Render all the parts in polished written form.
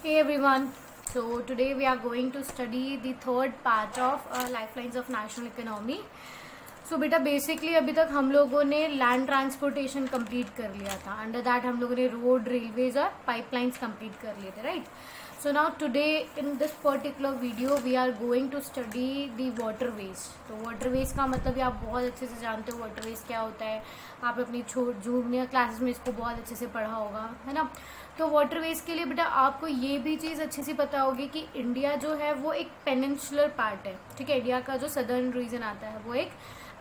Hey everyone. So today we are going to study the third part of Lifelines of National Economy. So बेटा basically अभी तक हम लोगों ने land transportation complete कर लिया था. अंडर दैट हम लोगों ने रोड, रेलवेज और पाइपलाइंस कंप्लीट कर लिए थे, right. So now today in this particular video we are going to study the waterways. तो वाटरवेज का मतलब आप बहुत अच्छे से जानते हो वाटरवेज क्या होता है. आप अपनी जूनियर क्लासेस में इसको बहुत अच्छे से पढ़ा होगा, है ना. तो वाटरवेज के लिए बेटा आपको ये भी चीज़ अच्छे से पता होगी कि इंडिया जो है वो एक पेनिनसुलर पार्ट है. ठीक है, इंडिया का जो सदर्न रीजन आता है वो एक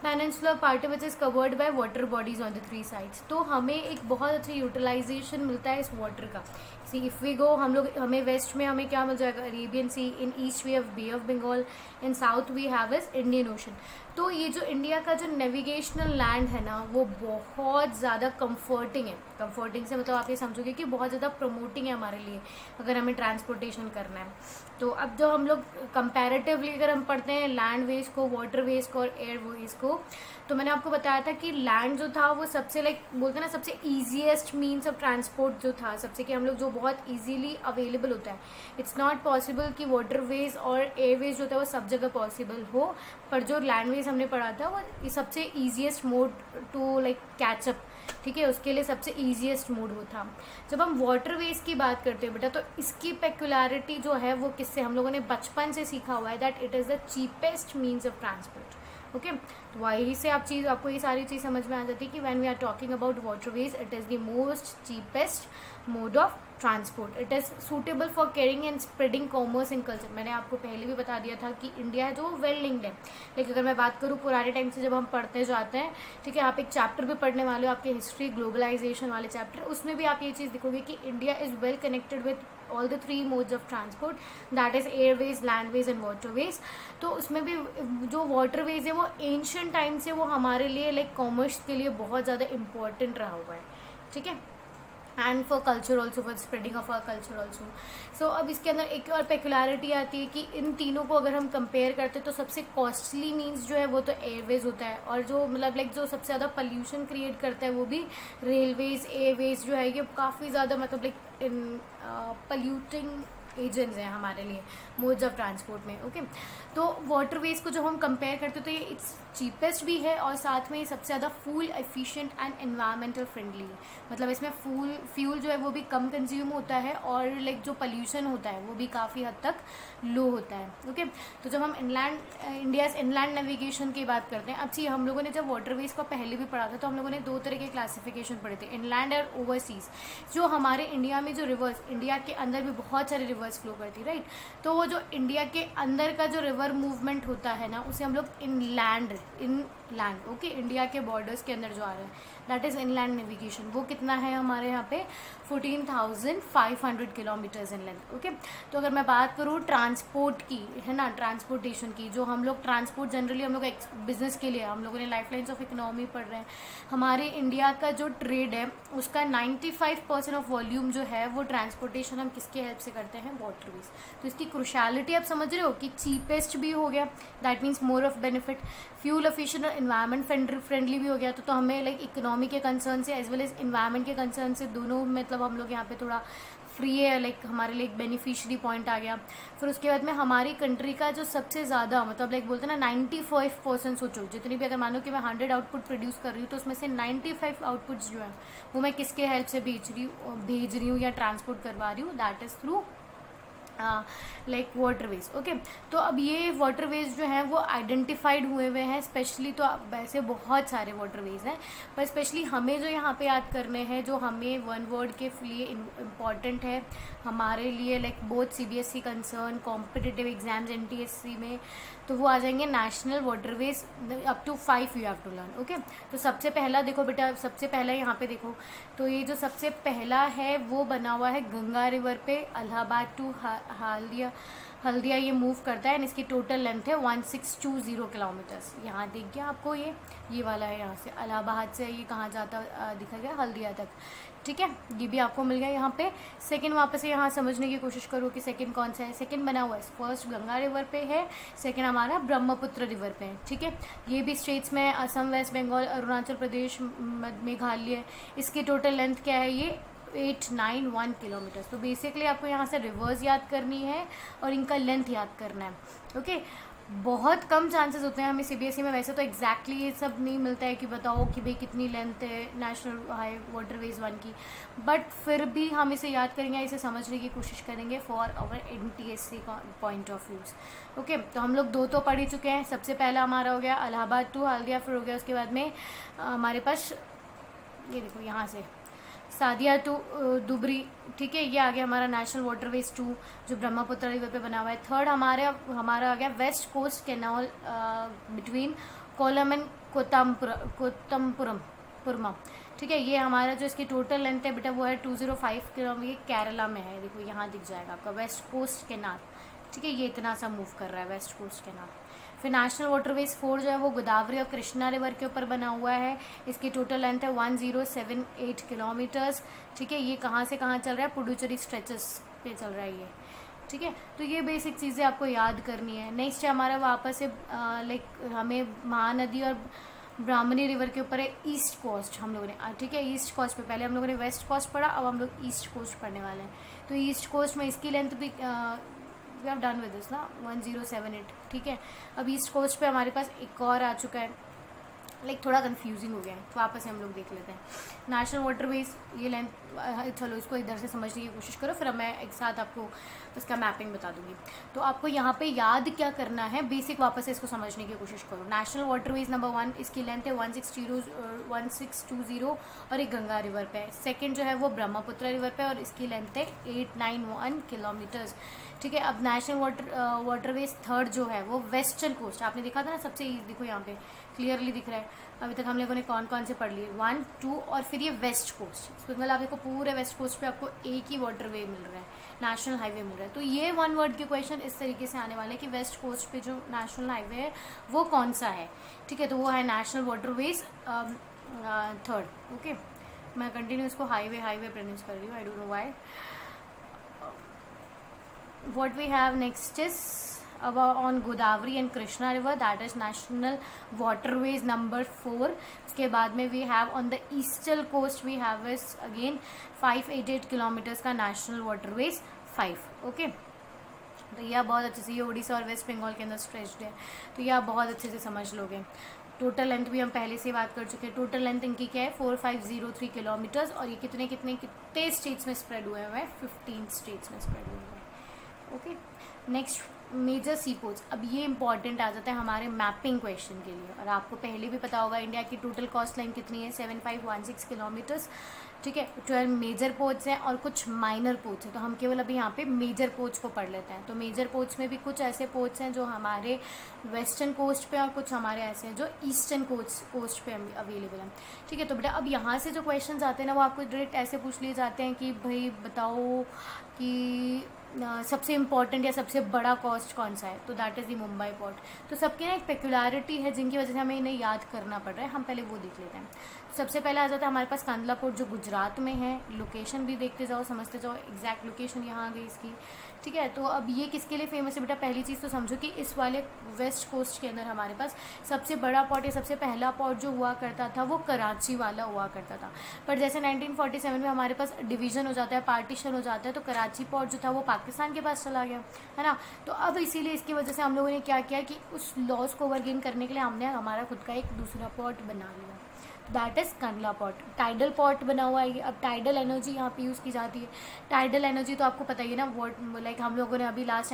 पेनिनसुलर पार्ट है which is covered by water bodies on the three sides. तो हमें एक बहुत अच्छा यूटिलाइजेशन मिलता है इस वाटर का. सी इफ़ वी गो हमें वेस्ट में हमें क्या मिल जाएगा, Arabian sea. In east we have bay of Bengal. In south we have is Indian ocean. तो ये जो इंडिया का जो नेविगेशनल लैंड है ना वो बहुत ज़्यादा कंफर्टिंग है. कंफर्टिंग से मतलब आप ये समझोगे कि बहुत ज़्यादा प्रमोटिंग है हमारे लिए अगर हमें ट्रांसपोर्टेशन करना है. तो अब जो हम लोग कंपैरेटिवली अगर हम पढ़ते हैं लैंड वेज को, वाटर वेज को और एयर वेज को, तो मैंने आपको बताया था कि लैंड जो था वो सबसे बोलते हैं ना सबसे ईजीएस्ट मीन्स ऑफ ट्रांसपोर्ट जो था, सबसे कि हम लोग जो बहुत ईजीली अवेलेबल होता है. इट्स नॉट पॉसिबल कि वाटर वेज और एयरवेज जो था वो सब जगह पॉसिबल हो, पर जो लैंड वेज हमने पढ़ा था वो सबसे ईजीएस्ट मोड टू कैचअप. ठीक है, उसके लिए सबसे ईजीएस्ट मोड वो था. जब हम वाटरवेज की बात करते हैं बेटा तो इसकी पेक्युलरिटी जो है वो किससे हम लोगों ने बचपन से सीखा हुआ है, that it is the cheapest means of transport. Okay, तो वही से आपको ये सारी चीज़ समझ में आ जाती है कि when we are talking about waterways it is the most cheapest mode of transport. It is suitable for carrying and spreading commerce and culture. मैंने आपको पहले भी बता दिया था कि इंडिया है जो वेल लिंक्ड है. लेकिन अगर मैं बात करूँ पुराने टाइम से जब हम पढ़ते जाते हैं, ठीक है, आप एक चैप्टर भी पढ़ने वाले हो आपके हिस्ट्री ग्लोबलाइजेशन वाले चैप्टर, उसमें भी आप ये चीज़ देखोगे कि India is well connected with all the three modes of transport, that is airways, landways and waterways. तो उसमें भी जो वाटरवेज है वो एंशिएंट टाइम से वो हमारे लिए कॉमर्स के लिए बहुत ज़्यादा इंपॉर्टेंट रहा हुआ है. ठीक है, and for culture also, for spreading of our culture also. So अब इसके अंदर एक और पेक्युलरिटी आती है कि इन तीनों को अगर हम कंपेयर करते हैं तो सबसे कॉस्टली मीन्स जो है वो तो एयरवेज होता है, और जो जो सबसे ज़्यादा पोल्यूशन क्रिएट करता है वो भी रेलवेज, एयरवेज जो है ये काफ़ी ज़्यादा इन पोल्यूटिंग एजेंट्स हैं हमारे लिए मोड्स ऑफ ट्रांसपोर्ट में. ओके, तो वाटरवेज को जब हम कंपेयर करते तो ये इट्स चीपेस्ट भी है और साथ में सबसे ज़्यादा fuel efficient and environmental friendly है. मतलब इसमें फ्यूल जो है वो भी कम कंज्यूम होता है और जो पोल्यूशन होता है वो भी काफ़ी हद तक लो होता है. ओके, तो जब हम इंडियाज इनलैंड नेविगेशन की बात करते हैं, अच्छी हम लोगों ने जब वाटरवेज को पहले भी पढ़ा था तो हम लोगों ने दो तरह के क्लासिफिकेशन पढ़े थे, इनलैंड और ओवरसीज. जो हमारे इंडिया में जो रिवर्स, इंडिया के अंदर भी बहुत सारे रिवर्स फ्लो करती है, राइट. तो वो जो इंडिया के अंदर का जो रिवर मूवमेंट होता है ना उसे हम लोग इनलैंड, ओके, इंडिया के बॉर्डर्स के अंदर जो आ रहा है दैट इज़ इनलैंड नेविगेशन. वो कितना है हमारे यहाँ पे 14,500 किलोमीटर्स इन लेंथ. ओके, तो अगर मैं बात करूँ ट्रांसपोर्ट की, है ना, ट्रांसपोर्टेशन की, जो हम लोग ट्रांसपोर्ट जनरली हम लोग बिजनेस के लिए हम लोगों ने लाइफलाइंस ऑफ इकोनॉमी पढ़ रहे हैं. हमारे इंडिया का जो ट्रेड है उसका 95% ऑफ वॉल्यूम जो है वो ट्रांसपोर्टेशन हम किसके हेल्प से करते हैं, वाटरवेज. तो इसकी क्रुशियलिटी आप समझ रहे हो कि चीपेस्ट भी हो गया, that means more of benefit, fuel efficient और एनवायरमेंट फ्रेंडली भी हो गया. तो हमें इकोनॉमी के कंसर्न से एज वेल एज एनवायरमेंट के कंसर्न से दोनों मतलब हम लोग यहाँ पे थोड़ा फ्री है, हमारे लिए एक बेनिफिशियरी पॉइंट आ गया. फिर उसके बाद में हमारी कंट्री का जो सबसे ज़्यादा बोलते हैं ना 95% सोचो, जितनी भी अगर मानो कि मैं 100 आउटपुट प्रोड्यूस कर रही हूँ तो उसमें से 95 आउटपुट्स जो है वो मैं किसके हेल्प से भेज रही हूँ या ट्रांसपोर्ट करवा रही हूँ, that is through waterways. Okay, तो अब ये वाटरवेज जो हैं वो आइडेंटिफाइड हुए हुए हैं स्पेशली. तो वैसे बहुत सारे वाटरवेज हैं पर स्पेशली हमें जो यहाँ पे याद करने हैं, जो हमें वन वर्ड के लिए इम्पॉर्टेंट है हमारे लिए both CBSE concern, competitive exams NTSC में, तो वो आ जाएंगे national waterways up to 5 you have to learn. Okay, तो सबसे पहला देखो बेटा, सबसे पहला यहाँ पे देखो, तो ये जो सबसे पहला है वो बना हुआ है गंगा रिवर पे, इलाहाबाद टू हल्दिया ये मूव करता है एंड इसकी टोटल लेंथ है 1620 किलोमीटर्स. यहाँ देखिए आपको ये वाला है, यहाँ से इलाहाबाद से ये कहाँ जाता दिखा गया, हल्दिया तक. ठीक है, ये भी आपको मिल गया यहाँ पे. सेकंड वापस से यहाँ समझने की कोशिश करो कि सेकंड कौन सा है. सेकंड बना हुआ है, फर्स्ट गंगा रिवर पे है, सेकंड हमारा ब्रह्मपुत्र रिवर पे है. ठीक है, ये भी स्टेट्स में असम, वेस्ट बंगाल, अरुणाचल प्रदेश, मेघालय. इसकी टोटल लेंथ क्या है, ये 891 किलोमीटर। तो बेसिकली आपको यहाँ से रिवर्स याद करनी है और इनका लेंथ याद करना है। ओके, बहुत कम चांसेस होते हैं हमें सीबीएसई में, वैसे तो एग्जैक्टली ये सब नहीं मिलता है कि बताओ कि भाई कितनी लेंथ है नेशनल हाई वाटरवेज 1 की, बट फिर भी हम इसे याद करेंगे, इसे समझने की कोशिश करेंगे for our NTSC point of views. Okay, तो हम लोग 2 तो पढ़ ही चुके हैं। सबसे पहला हमारा हो गया इलाहाबाद टू हल्दिया, फिर हो गया उसके बाद में हमारे पास ये देखो यहाँ से सादिया टू दुबरी, ठीक है, ये आ गया हमारा नेशनल वाटरवेज 2 जो ब्रह्मपुत्र रिवर पे बना हुआ है। थर्ड हमारा आ गया west coast canal between Kollam and Kottapuram, ठीक है, ये हमारा जो इसकी टोटल लेंथ है बेटा वो है 205 किलोमीटर, केरला में है, देखो यहाँ दिख जाएगा आपका वेस्ट कोस्ट कैनाल, ठीक है, ये इतना सा मूव कर रहा है वेस्ट कोस्ट कैनाल। फिर नेशनल वाटरवेज 4 जो है वो गोदावरी और कृष्णा रिवर के ऊपर बना हुआ है, इसकी टोटल लेंथ है 1078 किलोमीटर्स, ठीक है, ये कहाँ से कहाँ चल रहा है, पुडुचेरी स्ट्रेचेस पे चल रहा है ये, ठीक है। तो ये बेसिक चीज़ें आपको याद करनी है। नेक्स्ट है हमारा वापस से लाइक हमें महानदी और ब्राह्मणी रिवर के ऊपर है ईस्ट कोस्ट हम लोगों ने, ठीक है, ईस्ट कोस्ट पे पहले हम लोगों ने वेस्ट कोस्ट पढ़ा, अब हम लोग ईस्ट कोस्ट पढ़ने वाले हैं। तो ईस्ट कोस्ट में इसकी लेंथ भी we are done with this ना 1078, ठीक है। अब ईस्ट कोस्ट पे हमारे पास एक और आ चुका है, लाइक थोड़ा कंफ्यूजिंग हो गया है, तो वापस हम लोग देख लेते हैं। नेशनल वाटरवेज ये लेंथ, चलो इसको इधर से समझने की कोशिश करो, फिर मैं एक साथ आपको उसका मैपिंग बता दूंगी। तो आपको यहाँ पे याद क्या करना है, बेसिक वापस से इसको समझने की कोशिश करो। नेशनल वाटरवेज नंबर 1, इसकी लेंथ है 1620 और एक गंगा रिवर पे है। सेकेंड जो है वो ब्रह्मपुत्र रिवर पे और इसकी लेंथ है 891 किलोमीटर्स, ठीक है। अब नेशनल वाटरवेज थर्ड जो है वो वेस्टर्न कोस्ट, आपने देखा था ना सबसे, देखो यहाँ पे क्लियरली दिख रहा है। अभी तक हम लोगों ने कौन कौन से पढ़ लिए, 1, 2 और फिर ये वेस्ट कोस्ट, मतलब आप देखो पूरे वेस्ट कोस्ट पे आपको एक ही वाटरवे मिल रहा है, नेशनल हाईवे मिल रहा है। तो ये 1 वर्ड के क्वेश्चन इस तरीके से आने वाले हैं कि वेस्ट कोस्ट पे जो नेशनल हाईवे है वो कौन सा है, ठीक है, तो वो है नेशनल वाटरवेज थर्ड। ओके, मैं कंटिन्यू इसको हाईवे प्रोनाउंस कर रही हूँ, I don't know why. What we have next is on Godavari and Krishna river, that is national waterways number 4. उसके बाद में we have on the eastern coast we have is again 588 kilometers का national waterways 5. Okay, तो यह बहुत अच्छे से, ये उड़ीसा और वेस्ट बंगाल के अंदर स्ट्रेच्ड है, तो यह बहुत अच्छे से समझ लोगे। टोटल लेंथ भी हम पहले से बात कर चुके हैं। टोटल लेंथ इनकी क्या है 4503 किलोमीटर्स, और ये कितने स्टेट्स में स्प्रेड हुए हैं, 15 स्टेट्स में स्प्रेड हुए हैं। ओके, नेक्स्ट मेजर सी पोर्ट्स। अब ये इंपॉर्टेंट आ जाता है हमारे मैपिंग क्वेश्चन के लिए, और आपको पहले भी पता होगा इंडिया की टोटल कॉस्ट लाइन कितनी है, 7516 किलोमीटर्स, ठीक है। 12 मेजर पोर्ट्स हैं और कुछ माइनर पोर्ट्स हैं, तो हम केवल अभी यहाँ पे मेजर पोर्ट्स को पढ़ लेते हैं। तो मेजर पोर्ट्स में भी कुछ ऐसे पोर्ट्स हैं जो हमारे वेस्टर्न कोस्ट पे और कुछ हमारे ऐसे हैं जो ईस्टर्न कोस्ट पे अवेलेबल हैं, ठीक है। तो बेटा अब यहाँ से जो क्वेश्चन आते हैं ना वो आपको डायरेक्ट ऐसे पूछ लिए जाते हैं कि भाई बताओ कि सबसे इम्पॉर्टेंट या सबसे बड़ा कॉस्ट कौन सा है, तो that is the Mumbai port. तो सबके ना एक पेक्युलरिटी है जिनकी वजह से हमें इन्हें याद करना पड़ रहा है, हम पहले वो देख लेते हैं। सबसे पहले आ जाता है हमारे पास कांदला पोर्ट जो गुजरात में है, लोकेशन भी देखते जाओ समझते जाओ, एग्जैक्ट लोकेशन यहाँ आ गई इसकी, ठीक है। तो अब ये किसके लिए फेमस है बेटा, पहली चीज़ तो समझो कि इस वाले वेस्ट कोस्ट के अंदर हमारे पास सबसे बड़ा पोर्ट या सबसे पहला पोर्ट जो हुआ करता था वो कराची वाला हुआ करता था, पर जैसे 1947 में हमारे पास डिवीज़न हो जाता है, पार्टीशन हो जाता है, तो कराची पोर्ट जो था वो पाकिस्तान के पास चला गया, है ना। तो अब इसीलिए इसकी वजह से हम लोगों ने क्या किया कि उस लॉस को ओवरगेन करने के लिए हमने हमारा खुद का एक दूसरा पोर्ट बना लिया, that is Kandla port. Tidal port बना हुआ है। अब टाइडल एनर्जी यहाँ पे यूज़ की जाती है। टाइडल एनर्जी तो आपको पता ही है ना, लाइक हम लोगों ने अभी लास्ट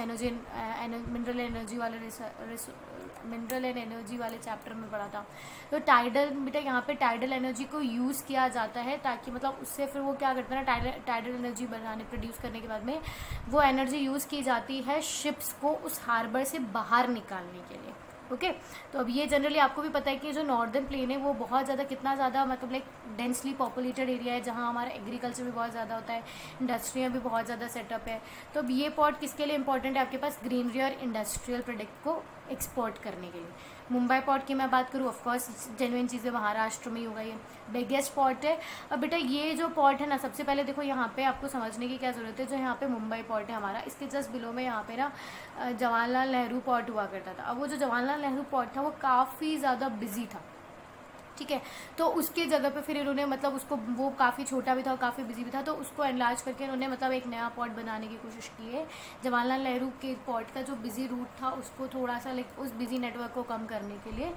मिनरल एनर्जी वाले चैप्टर में पढ़ा था। तो टाइडल बेटा यहाँ पे टाइडल एनर्जी को यूज़ किया जाता है ताकि मतलब उससे फिर वो क्या करते हैं ना, टाइडल एनर्जी प्रोड्यूस करने के बाद में वो एनर्जी यूज़ की जाती है शिप्स को उस हार्बर से बाहर निकालने के लिए। ओके, तो अब ये जनरली आपको भी पता है कि जो नॉर्दर्न प्लेन है वो बहुत ज़्यादा कितना ज़्यादा मतलब लाइक डेंसली पॉपुलेटेड एरिया है, जहाँ हमारा एग्रीकल्चर भी बहुत ज़्यादा होता है, इंडस्ट्रियाँ भी बहुत ज़्यादा सेटअप है। तो अब ये पोर्ट किसके लिए इंपॉर्टेंट है, आपके पास ग्रीनरी और इंडस्ट्रियल प्रोडक्ट को एक्सपोर्ट करने के लिए। मुंबई पोर्ट की मैं बात करूँ, ऑफकोर्स जेन्युइन चीज़ें महाराष्ट्र में ही होगा, ये बिगेस्ट पोर्ट है। अब बेटा ये जो पोर्ट है ना, सबसे पहले देखो यहाँ पे आपको समझने की क्या ज़रूरत है, जो यहाँ पे मुंबई पोर्ट है हमारा, इसके जस्ट बिलो में यहाँ पे ना जवाहरलाल नेहरू पोर्ट हुआ करता था। अब वो जो जवाहरलाल नेहरू पोर्ट था वो काफ़ी ज़्यादा बिजी था, ठीक है। तो उसके जगह पे फिर इन्होंने मतलब उसको, वो काफ़ी छोटा भी था और काफ़ी बिजी भी था, तो उसको एनलार्ज करके इन्होंने मतलब एक नया पॉट बनाने की कोशिश की है। जवाहरलाल नेहरू के पॉट का जो बिजी रूट था उसको थोड़ा सा लाइक उस बिजी नेटवर्क को कम करने के लिए,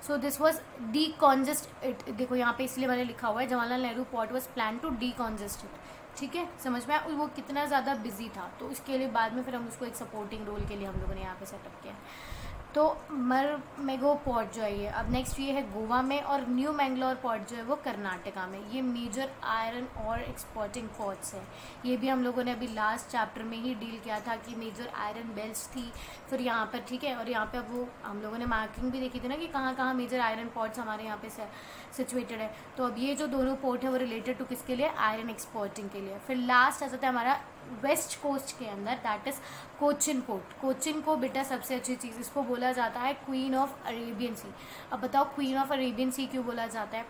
so this was decongest it. देखो यहाँ पे इसलिए मैंने लिखा हुआ है Jawaharlal Nehru port was plan to decongest it. ठीक है, समझ में आया वो कितना ज़्यादा बिजी था। तो उसके लिए बाद में फिर हम उसको एक सपोर्टिंग रोल के लिए हम लोगों ने यहाँ पे सेटअप किया। तो मरमेगो पोर्ट जो है ये, अब नेक्स्ट ये है गोवा में, और न्यू मैंगलोर पोर्ट जो है वो कर्नाटका में। ये मेजर आयरन और एक्सपोर्टिंग पोर्ट्स है। ये भी हम लोगों ने अभी लास्ट चैप्टर में ही डील किया था कि मेजर आयरन बेल्ट्स थी फिर यहाँ पर, ठीक है। और यहाँ पे अब वो हम लोगों ने मार्किंग भी देखी थी ना कि कहाँ कहाँ मेजर आयरन पोर्ट्स हमारे यहाँ पे सिचुएटेड है। तो अब ये जो दोनों पोर्ट है वो रिलेटेड टू किसके लिए, आयरन एक्सपोर्टिंग के लिए। फिर लास्ट आ जाता है हमारा वेस्ट कोस्ट के अंदर, that is Cochin port. Cochin को बेटा सबसे अच्छी चीज़, इसको बोला जाता है क्वीन ऑफ अरेबियन सी। अब बताओ क्वीन ऑफ अरेबियन सी क्यों बोला जाता है,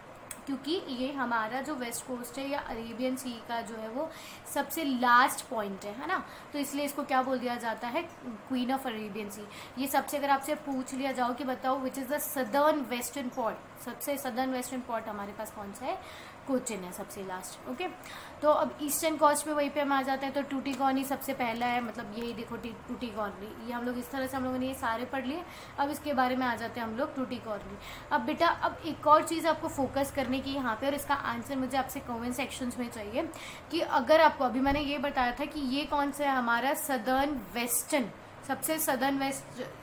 क्योंकि ये हमारा जो वेस्ट कोस्ट है या अरेबियन सी का जो है वो सबसे लास्ट पॉइंट है ना, तो इसलिए इसको क्या बोल दिया जाता है, क्वीन ऑफ अरेबियन सी। ये सबसे अगर आपसे पूछ लिया जाओ कि बताओ which is the southern western port, सबसे सदर्न वेस्टर्न पोर्ट हमारे पास कौन सा है, कोचिन है सबसे लास्ट। ओके, तो अब ईस्टर्न कोस्ट पे वहीं पे हम आ जाते हैं। तो टूटिकोनी सबसे पहला है, मतलब यही देखो टूटिकोनी, ये हम लोग इस तरह से हम लोगों ने ये सारे पढ़ लिए। अब इसके बारे में आ जाते हैं हम लोग टूटिकोनी। अब बेटा अब एक और चीज़ आपको फोकस करने की यहाँ पे, और इसका आंसर मुझे आपसे कमेंट सेक्शंस में चाहिए कि अगर आपको, अभी मैंने ये बताया था कि ये कौन सा है हमारा सदर्न वेस्टर्न, सबसे सदर्न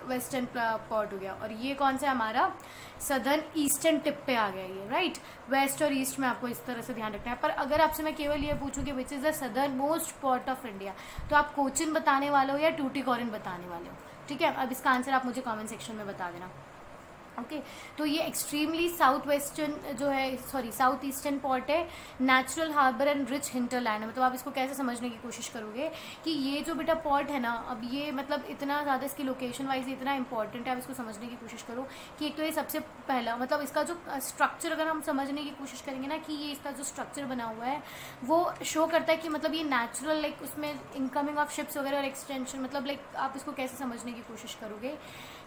वेस्टर्न पोर्ट हो गया, और ये कौन सा हमारा सदर्न ईस्टर्न टिप पे आ गया ये, राइट। वेस्ट और ईस्ट में आपको इस तरह से ध्यान रखना है। पर अगर आपसे मैं केवल ये पूछूं कि which is the southern most port of India, तो आप कोचिन बताने वाले हो या टूटिकोरिन बताने वाले हो, ठीक है। अब इसका आंसर आप मुझे कमेंट सेक्शन में बता देना। ओके, तो ये एक्सट्रीमली साउथ वेस्टर्न जो है, सॉरी साउथ ईस्टर्न पोर्ट है, natural harbour and rich hinterland है। मतलब आप इसको कैसे समझने की कोशिश करोगे कि ये जो बेटा पोर्ट है ना, अब ये मतलब इतना ज़्यादा इसकी लोकेशन वाइज इतना इंपॉर्टेंट है, आप इसको समझने की कोशिश करो कि एक तो ये सबसे पहला, मतलब इसका जो स्ट्रक्चर अगर हम समझने की कोशिश करेंगे ना, कि ये इसका जो स्ट्रक्चर बना हुआ है वो शो करता है कि मतलब ये नेचुरल लाइक उसमें इनकमिंग ऑफ शिप्स वगैरह और एक्सटेंशन, मतलब लाइक आप इसको कैसे समझने की कोशिश करोगे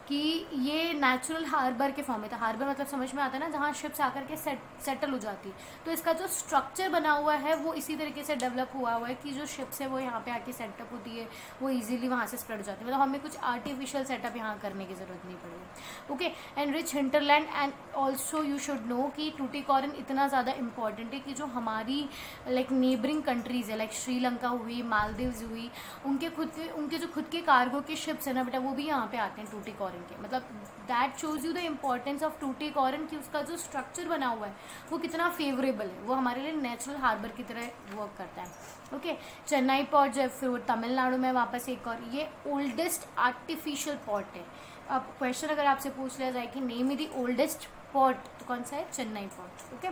कि ये नेचुरल हार्बर के फॉर्म में था। हार्बर मतलब समझ में आता है ना, जहाँ शिप्स आकर के सेटल हो जाती। तो इसका जो स्ट्रक्चर बना हुआ है वो इसी तरीके से डेवलप हुआ है कि जो शिप्स है वो यहाँ पे आके सेटअप होती है, वो इजीली वहाँ से स्प्रेड हो जाती है। मतलब हमें कुछ आर्टिफिशियल सेटअप यहाँ करने की ज़रूरत नहीं पड़ेगी। Okay, and rich hinterland, and also you should know कि टूटिकोरिन इतना ज़्यादा इंपॉर्टेंट है कि जो हमारी लाइक नेबरिंग कंट्रीज़ है, लाइक श्रीलंका हुई, मालदीव्स हुई, उनके जो खुद के कार्गो के शिप्स है ना बेटा, वो भी यहाँ पे आते हैं टूटिकोरिन के। मतलब that shows you the importance of Tuticorin कि उसका जो स्ट्रक्चर बना हुआ है वो कितना फेवरेबल है, वो हमारे लिए नेचुरल हार्बर की तरह वर्क करता है। ओके, चेन्नई पोर्ट जो है फिर वो तमिलनाडु में वापस एक और, ये ओल्डेस्ट आर्टिफिशियल पोर्ट है। अब क्वेश्चन अगर आपसे पूछ लिया जाए कि नेम द ओल्डेस्ट पोर्ट, तो कौन सा है, चेन्नई पोर्ट। ओके,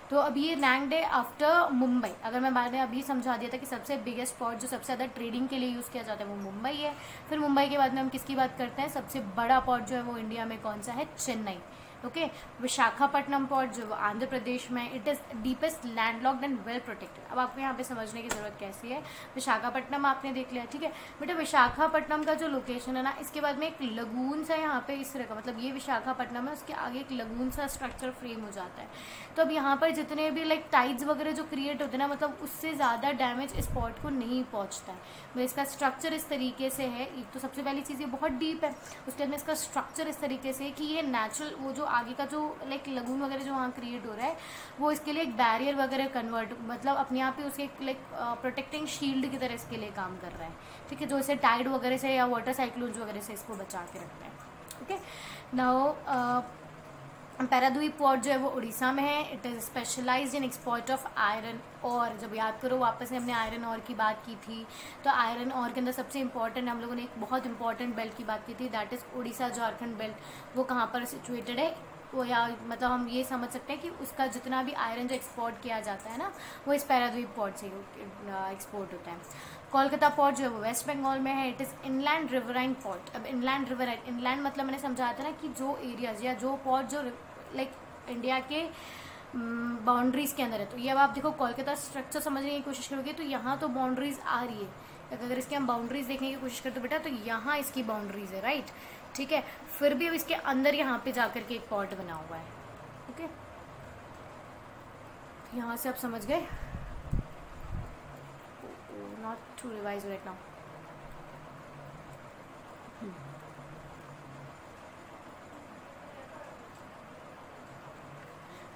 तो अब ये रैंक्ड है आफ्टर मुंबई। अगर मैं बाद में अभी समझा दिया था कि सबसे बिगेस्ट पोर्ट जो सबसे ज़्यादा ट्रेडिंग के लिए यूज़ किया जाता है वो मुंबई है। फिर मुंबई के बाद में हम किसकी बात करते हैं, सबसे बड़ा पोर्ट जो है वो इंडिया में कौन सा है, चेन्नई। ओके, विशाखापट्टनम पोर्ट जो आंध्र प्रदेश में, it is deepest landlocked and well protected. अब आपको यहाँ पे समझने की ज़रूरत कैसी है, विशाखापट्टनम आपने देख लिया, ठीक है बेटा। विशाखापट्टनम का जो लोकेशन है ना, इसके बाद में एक लगून सा यहाँ पे इस तरह का, मतलब ये विशाखापट्टनम है, उसके आगे एक लगून सा स्ट्रक्चर फ्रेम हो जाता है। तो अब यहाँ पर जितने भी लाइक टाइड्स वगैरह जो क्रिएट होते हैं ना, मतलब उससे ज़्यादा डैमेज इस पोर्ट को नहीं पहुँचता है। मतलब इसका स्ट्रक्चर इस तरीके से है, एक तो सबसे पहली चीज़ ये बहुत डीप है, उसके बाद में इसका स्ट्रक्चर इस तरीके से है कि ये नेचुरल वो जो आगे का जो लाइक लगून वगैरह जो वहाँ क्रिएट हो रहा है वो इसके लिए एक बैरियर वगैरह कन्वर्ट, मतलब अपने आप ही उसके लाइक प्रोटेक्टिंग शील्ड की तरह इसके लिए काम कर रहा है, ठीक है, जो इसे टाइड वगैरह से या वाटर साइक्लोन्स वगैरह से इसको बचा के रखता है। ओके, नाउ पैराद्वीप पोर्ट जो है वो उड़ीसा में है। It is specialised in export of iron और। जब याद करो वापस से हमने आयरन और की बात की थी, तो आयरन और के अंदर सबसे इंपॉर्टेंट हम लोगों ने एक बहुत इंपॉर्टेंट बेल्ट की बात की थी, that is Orissa Jharkhand belt. वो कहाँ पर सिचुएटेड है, वो या मतलब हम ये समझ सकते हैं कि उसका जितना भी आयरन जो एक्सपोर्ट किया जाता है ना, वो इस पैराद्वीप पोर्ट से एक्सपोर्ट होता है। कोलकाता पोर्ट जो है वो वेस्ट बंगाल में है। It is inland riverine port. अब इनलैंड रिवराइन, इनलैंड मतलब मैंने समझाया था ना कि जो एरियाज या जो पोर्ट जो लाइक इंडिया के बाउंड्रीज़ के अंदर है। तो ये अब आप देखो कोलकाता स्ट्रक्चर समझने की कोशिश करोगे तो यहाँ तो बाउंड्रीज आ रही है, अगर इसके हम बाउंड्रीज देखने की कोशिश करते बेटा तो यहाँ इसकी बाउंड्रीज है, राइट, ठीक है। फिर भी अब इसके अंदर यहाँ पे जाकर के एक पोर्ट बना हुआ है। ओके, यहाँ से आप समझ गए, not to revise right now.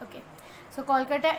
Okay, so Kolkata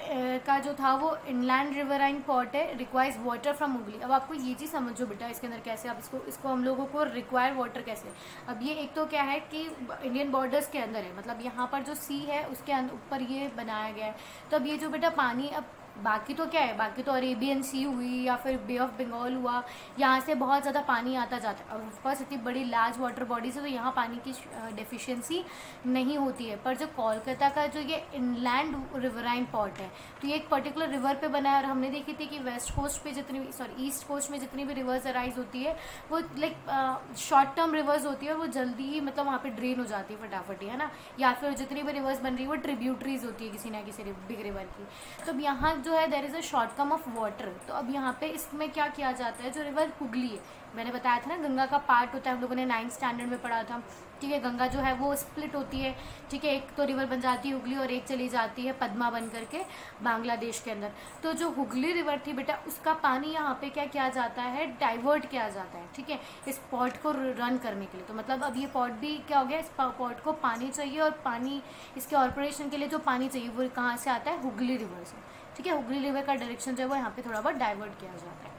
का जो था वो इनलैंड रिवराइन पोर्ट है, रिक्वायर्स वाटर फ्रॉम हुगली। अब आपको ये चीज़ समझो बेटा, इसके अंदर कैसे आप इसको हम लोगों को रिक्वायर वाटर कैसे। अब ये एक तो क्या है कि इंडियन बॉर्डर्स के अंदर है, मतलब यहाँ पर जो सी है उसके ऊपर ये बनाया गया है। तो अब ये जो बेटा पानी, अब बाकी तो क्या है, बाकी तो अरेबियन सी हुई या फिर बे ऑफ बंगाल हुआ, यहाँ से बहुत ज़्यादा पानी आता जाता है। और ऑफकोर्स इतनी बड़ी लार्ज वाटर बॉडीज है तो यहाँ पानी की डेफिशिएंसी नहीं होती है। पर जो कोलकाता का जो ये इनलैंड रिवराइन पोर्ट है, तो ये एक पर्टिकुलर रिवर पे बना है। और हमने देखी थी कि वेस्ट कोस्ट पे जितनी भी, सॉरी ईस्ट कोस्ट में जितनी भी रिवर्स अराइज होती है वो लाइक शॉर्ट टर्म रिवर्स होती है, वो जल्दी ही मतलब वहाँ पे ड्रेन हो जाती है फटाफट ही, है ना। या फिर जितनी भी रिवर्स बन रही है वो ट्रिब्यूटरीज होती है किसी ना किसी बिग रिवर की। तो अब यहाँ जो है there is a short come of water. तो अब यहाँ पे इसमें क्या किया जाता है, जो रिवर हुगली है, मैंने बताया था ना गंगा का पार्ट होता है, हम लोगों ने 9th स्टैंडर्ड में पढ़ा था, ठीक है। गंगा जो है वो स्प्लिट होती है, ठीक है, एक तो रिवर बन जाती है हुगली और एक चली जाती है पद्मा बन करके बांग्लादेश के अंदर। तो जो हुगली रिवर थी बेटा, उसका पानी यहाँ पे क्या किया जाता है, डाइवर्ट किया जाता है, ठीक है, इस पोर्ट को रन करने के लिए। तो मतलब अब ये पोर्ट भी क्या हो गया, इस पोर्ट को पानी चाहिए, और पानी इसके ऑपरेशन के लिए जो पानी चाहिए वो कहाँ से आता है, हुगली रिवर से, ठीक है। हुगली रिवर का डायरेक्शन जो है वो यहाँ पे थोड़ा बहुत डाइवर्ट किया जाता है।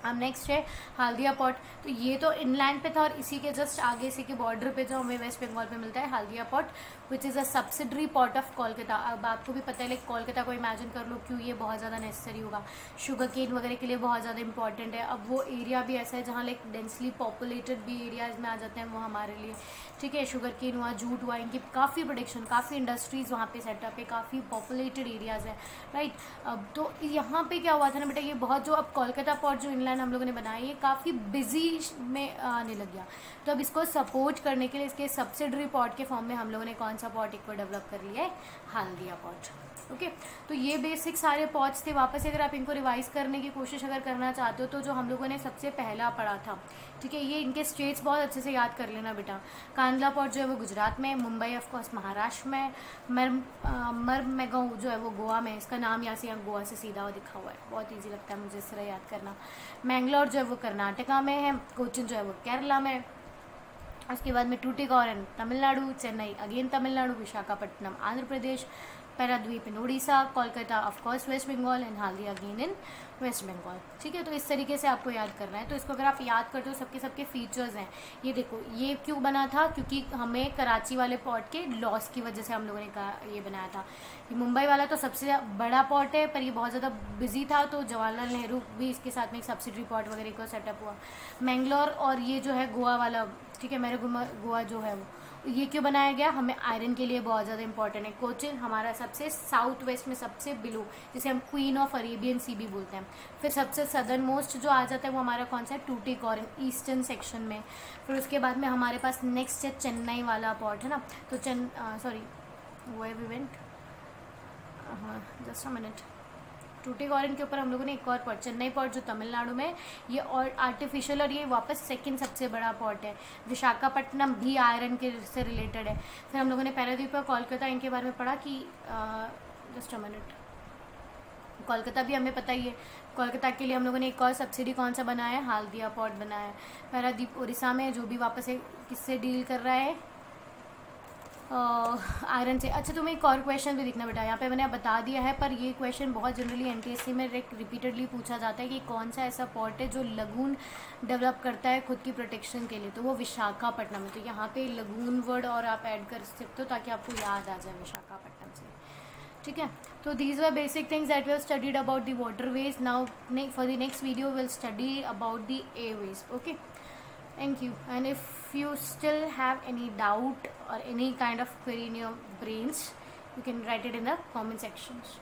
अब नेक्स्ट है हल्दिया पोर्ट। तो ये तो इनलैंड पे था, और इसी के जस्ट आगे, इसी के बॉर्डर पे जो हमें वेस्ट बंगाल पे मिलता है Haldia port, which is a subsidiary port of Kolkata. अब आपको भी पता है लाइक कोलकाता को इमेजिन कर लो क्यों ये बहुत ज़्यादा नेसेसरी होगा, शुगर केन वगैरह के लिए बहुत ज़्यादा इंपॉर्टेंट है। अब वो एरिया भी ऐसा है जहाँ लाइक डेंसली पॉपुलेटेड भी एरियाज में आ जाते हैं वो हमारे लिए, ठीक है। शुगर केन हुआ, जूट हुआ, इनकी काफ़ी प्रोडक्शन, काफ़ी इंडस्ट्रीज़ वहाँ पे सेटअप है, काफ़ी पॉपुलेटेड एरियाज़ है, राइट। अब तो यहाँ पे क्या हुआ था ना बेटा, ये बहुत जो अब कोलकाता पोर्ट जो इनलैंड हम लोगों ने बनाया, ये काफ़ी बिजी में आने लग गया। तो अब इसको सपोर्ट करने के लिए इसके सब्सिडरी पोर्ट के फॉर्म में हम लोगों ने कौन सा पोर्ट एक को डेवलप कर लिया है, हल्दिया पोर्ट, ओके। तो ये बेसिक सारे पोर्ट्स थे। वापस अगर आप इनको रिवाइज करने की कोशिश अगर करना चाहते हो तो जो हम लोगों ने सबसे पहला पढ़ा था, ठीक है, ये इनके स्टेट्स बहुत अच्छे से याद कर लेना बेटा। कांडला पोर्ट जो है वो गुजरात में, मुंबई ऑफकोर्स महाराष्ट्र में, मरमेगांव जो है वो गोवा में, इसका नाम यहाँ से गोवा से सीधा हुआ दिखा हुआ है, बहुत ईजी लगता है मुझे इस तरह याद करना। मैंगलोर जो है वो कर्नाटका में है, कोचिन जो है वो केरला में, उसके बाद में Tuticorin Tamil Nadu, Chennai again Tamil Nadu, Visakhapatnam Andhra Pradesh, Paradip in Orissa, Kolkata of course west Bengal, and Haldia again in west Bengal, ठीक है। तो इस तरीके से आपको याद करना है। तो इसको अगर आप याद करते हो, सबके फीचर्स हैं। ये देखो, ये क्यों बना था, क्योंकि हमें कराची वाले पोर्ट के लॉस की वजह से हम लोगों ने ये बनाया था। ये मुंबई वाला तो सबसे बड़ा पोर्ट है, पर ये बहुत ज़्यादा बिजी था, तो जवाहरलाल नेहरू भी इसके साथ में एक सब्सिडरी पोर्ट वगैरह का सेटअप हुआ। मैंगलोर और ये जो है गोवा वाला, ठीक है, मेरे गोवा जो है वो, ये क्यों बनाया गया, हमें आयरन के लिए बहुत ज़्यादा इंपॉर्टेंट है। कोचिन हमारा सबसे साउथ वेस्ट में सबसे बिलो, जिसे हम क्वीन ऑफ अरेबियन सी भी बोलते हैं। फिर सबसे सदर्न मोस्ट जो आ जाता है वो हमारा कौन सा है, टूटिकोरिन, ईस्टर्न सेक्शन में। फिर उसके बाद में हमारे पास नेक्स्ट है चेन्नई वाला पोर्ट, है ना। तो सॉरी वो है विवेंट, हाँ जस्ट अ मिनट। टूटिकोरिन के ऊपर हम लोगों ने एक और पोर्ट, चेन्नई पोर्ट जो तमिलनाडु में, ये और आर्टिफिशियल, और ये वापस सेकंड सबसे बड़ा पोर्ट है। विशाखापट्टनम भी आयरन के से रिलेटेड है। फिर हम लोगों ने पैराद्वीप और कोलकाता इनके बारे में पढ़ा कि जस्ट अ मिनट, कोलकाता भी हमें पता ही है। कोलकाता के लिए हम लोगों ने एक और सब्सिडी कौन सा बनाया है, हल्दिया पोर्ट बनाया है। पैराद्वीप उड़ीसा में, जो भी वापस किससे डील कर रहा है, आयरन से। अच्छा, तुम्हें एक और क्वेश्चन भी दिखना बेटा, यहाँ पे मैंने बता दिया है, पर ये क्वेश्चन बहुत जनरली एनटीएससी में रिपीटेडली पूछा जाता है कि कौन सा ऐसा पोर्ट है जो लगून डेवलप करता है खुद की प्रोटेक्शन के लिए, तो वो विशाखापट्टनम है। तो यहाँ पे लगून वर्ड और आप ऐड कर सकते हो ताकि आपको याद आ जाए विशाखापट्टनम से, ठीक है। तो these were basic things that we have studied about the waterways. Now for the next video we'll study about the airways, okay. Thank you. And if you still have any doubt or any kind of query in your brains, you can write it in the comment sections.